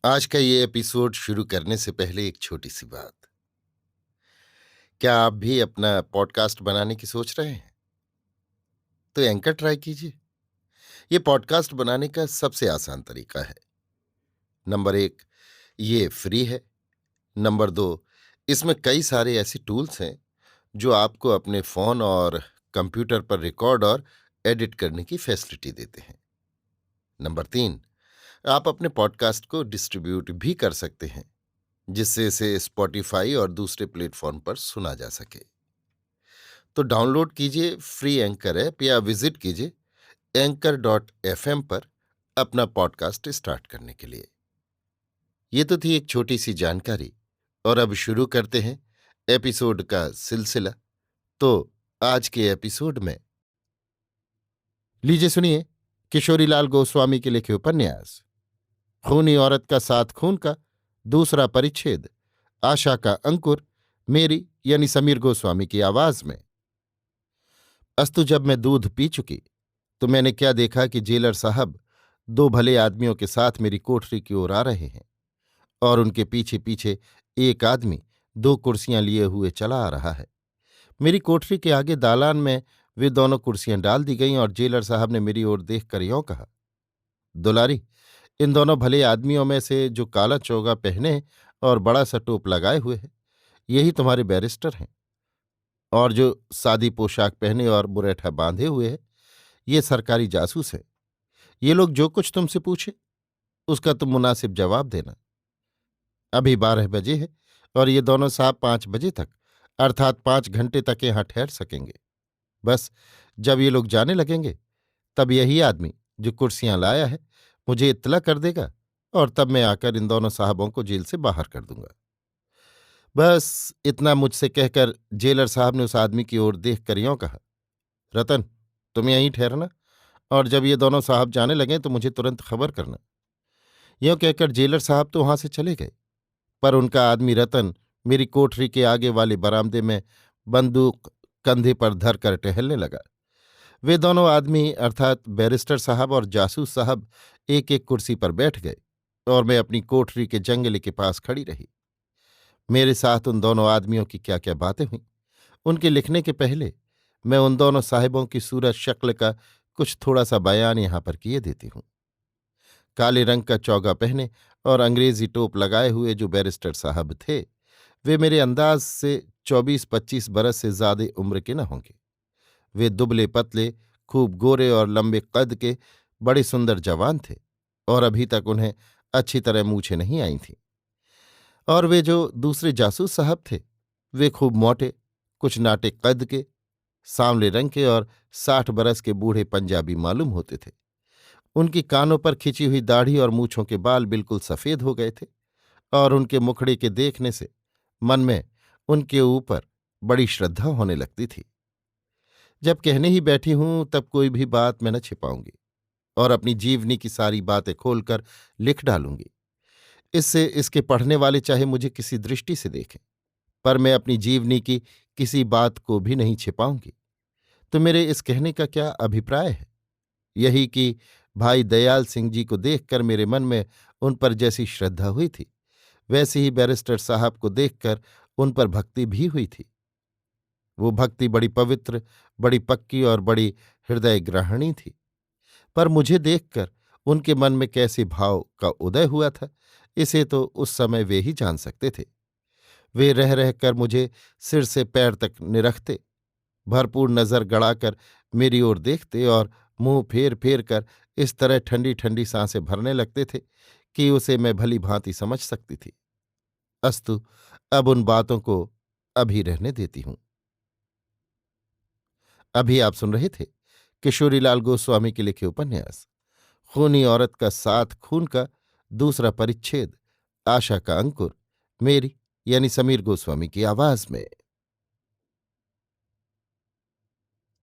आज का ये एपिसोड शुरू करने से पहले एक छोटी सी बात। क्या आप भी अपना पॉडकास्ट बनाने की सोच रहे हैं? तो एंकर ट्राई कीजिए। ये पॉडकास्ट बनाने का सबसे आसान तरीका है। नंबर 1, ये फ्री है। नंबर 2, इसमें कई सारे ऐसे टूल्स हैं जो आपको अपने फोन और कंप्यूटर पर रिकॉर्ड और एडिट करने की फैसिलिटी देते हैं। नंबर 3, आप अपने पॉडकास्ट को डिस्ट्रीब्यूट भी कर सकते हैं, जिससे इसे स्पॉटिफाई और दूसरे प्लेटफॉर्म पर सुना जा सके। तो डाउनलोड कीजिए फ्री एंकर ऐप या विजिट कीजिए anchor.fm पर अपना पॉडकास्ट स्टार्ट करने के लिए। ये तो थी एक छोटी सी जानकारी, और अब शुरू करते हैं एपिसोड का सिलसिला। तो आज के एपिसोड में लीजिए सुनिए किशोरीलाल गोस्वामी के लिखे उपन्यास खूनी औरत का साथ खून का दूसरा परिच्छेद, आशा का अंकुर, मेरी यानी समीर गोस्वामी की आवाज में। अस्तु जब मैं दूध पी चुकी तो मैंने क्या देखा कि जेलर साहब दो भले आदमियों के साथ मेरी कोठरी की ओर आ रहे हैं, और उनके पीछे पीछे एक आदमी दो कुर्सियां लिए हुए चला आ रहा है। मेरी कोठरी के आगे दालान में वे दोनों कुर्सियां डाल दी गईं, और जेलर साहब ने मेरी ओर देखकर यों कहा, दुलारी, इन दोनों भले आदमियों में से जो काला चोगा पहने और बड़ा सा टोप लगाए हुए है, यही तुम्हारे बैरिस्टर हैं, और जो सादी पोशाक पहने और मुरेठा बांधे हुए है, ये सरकारी जासूस है। ये लोग जो कुछ तुमसे पूछे उसका तुम मुनासिब जवाब देना। अभी 12 बजे है, और ये दोनों साहब 5 बजे तक, अर्थात 5 घंटे तक यहाँ ठहर सकेंगे। बस जब ये लोग जाने लगेंगे तब यही आदमी जो कुर्सियां लाया है मुझे इत्तला कर देगा, और तब मैं आकर इन दोनों साहबों को जेल से बाहर कर दूंगा। बस इतना मुझसे कहकर जेलर साहब ने उस आदमी की ओर देख कर यों कहा, रतन, तुम यहीं ठहरना, और जब ये दोनों साहब जाने लगें तो मुझे तुरंत खबर करना। यों कहकर जेलर साहब तो वहां से चले गए, पर उनका आदमी रतन मेरी कोठरी के आगे वाले बरामदे में बंदूक कंधे पर धरकर टहलने लगा। वे दोनों आदमी अर्थात बैरिस्टर साहब और जासूस साहब एक एक कुर्सी पर बैठ गए, और मैं अपनी कोठरी के जंगले के पास खड़ी रही। मेरे साथ उन दोनों आदमियों की क्या क्या बातें हुईं, उनके लिखने के पहले मैं उन दोनों साहिबों की सूरत शक्ल का कुछ थोड़ा सा बयान यहां पर किए देती हूं। काले रंग का चौगा पहने और अंग्रेजी टोप लगाए हुए जो बैरिस्टर साहब थे, वे मेरे अंदाज से 24-25 बरस से ज्यादा उम्र के न होंगे। वे दुबले पतले, खूब गोरे और लंबे कद के बड़े सुंदर जवान थे, और अभी तक उन्हें अच्छी तरह मूछें नहीं आई थीं। और वे जो दूसरे जासूस साहब थे, वे खूब मोटे, कुछ नाटे कद के, सांवले रंग के और 60 बरस के बूढ़े पंजाबी मालूम होते थे। उनकी कानों पर खिंची हुई दाढ़ी और मूछों के बाल बिल्कुल सफेद हो गए थे, और उनके मुखड़े के देखने से मन में उनके ऊपर बड़ी श्रद्धा होने लगती थी। जब कहने ही बैठी हूं तब कोई भी बात मैं न छिपाऊंगी, और अपनी जीवनी की सारी बातें खोलकर लिख डालूंगी। इससे इसके पढ़ने वाले चाहे मुझे किसी दृष्टि से देखें, पर मैं अपनी जीवनी की किसी बात को भी नहीं छिपाऊंगी। तो मेरे इस कहने का क्या अभिप्राय है? यही कि भाई दयाल सिंह जी को देखकर मेरे मन में उन पर जैसी श्रद्धा हुई थी, वैसे ही बैरिस्टर साहब को देखकर उन पर भक्ति भी हुई थी। वो भक्ति बड़ी पवित्र, बड़ी पक्की और बड़ी हृदय ग्रहणी थी। पर मुझे देखकर उनके मन में कैसे भाव का उदय हुआ था, इसे तो उस समय वे ही जान सकते थे। वे रह रहकर मुझे सिर से पैर तक निरखते, भरपूर नजर गड़ाकर मेरी ओर देखते, और मुंह फेर फेर कर इस तरह ठंडी ठंडी सांसें भरने लगते थे कि उसे मैं भली भांति समझ सकती थी। अस्तु, अब उन बातों को अभी रहने देती हूं। अभी आप सुन रहे थे किशोरीलाल गोस्वामी के लिखे उपन्यास खूनी औरत का साथ खून का दूसरा परिच्छेद, आशा का अंकुर, मेरी यानी समीर गोस्वामी की आवाज में।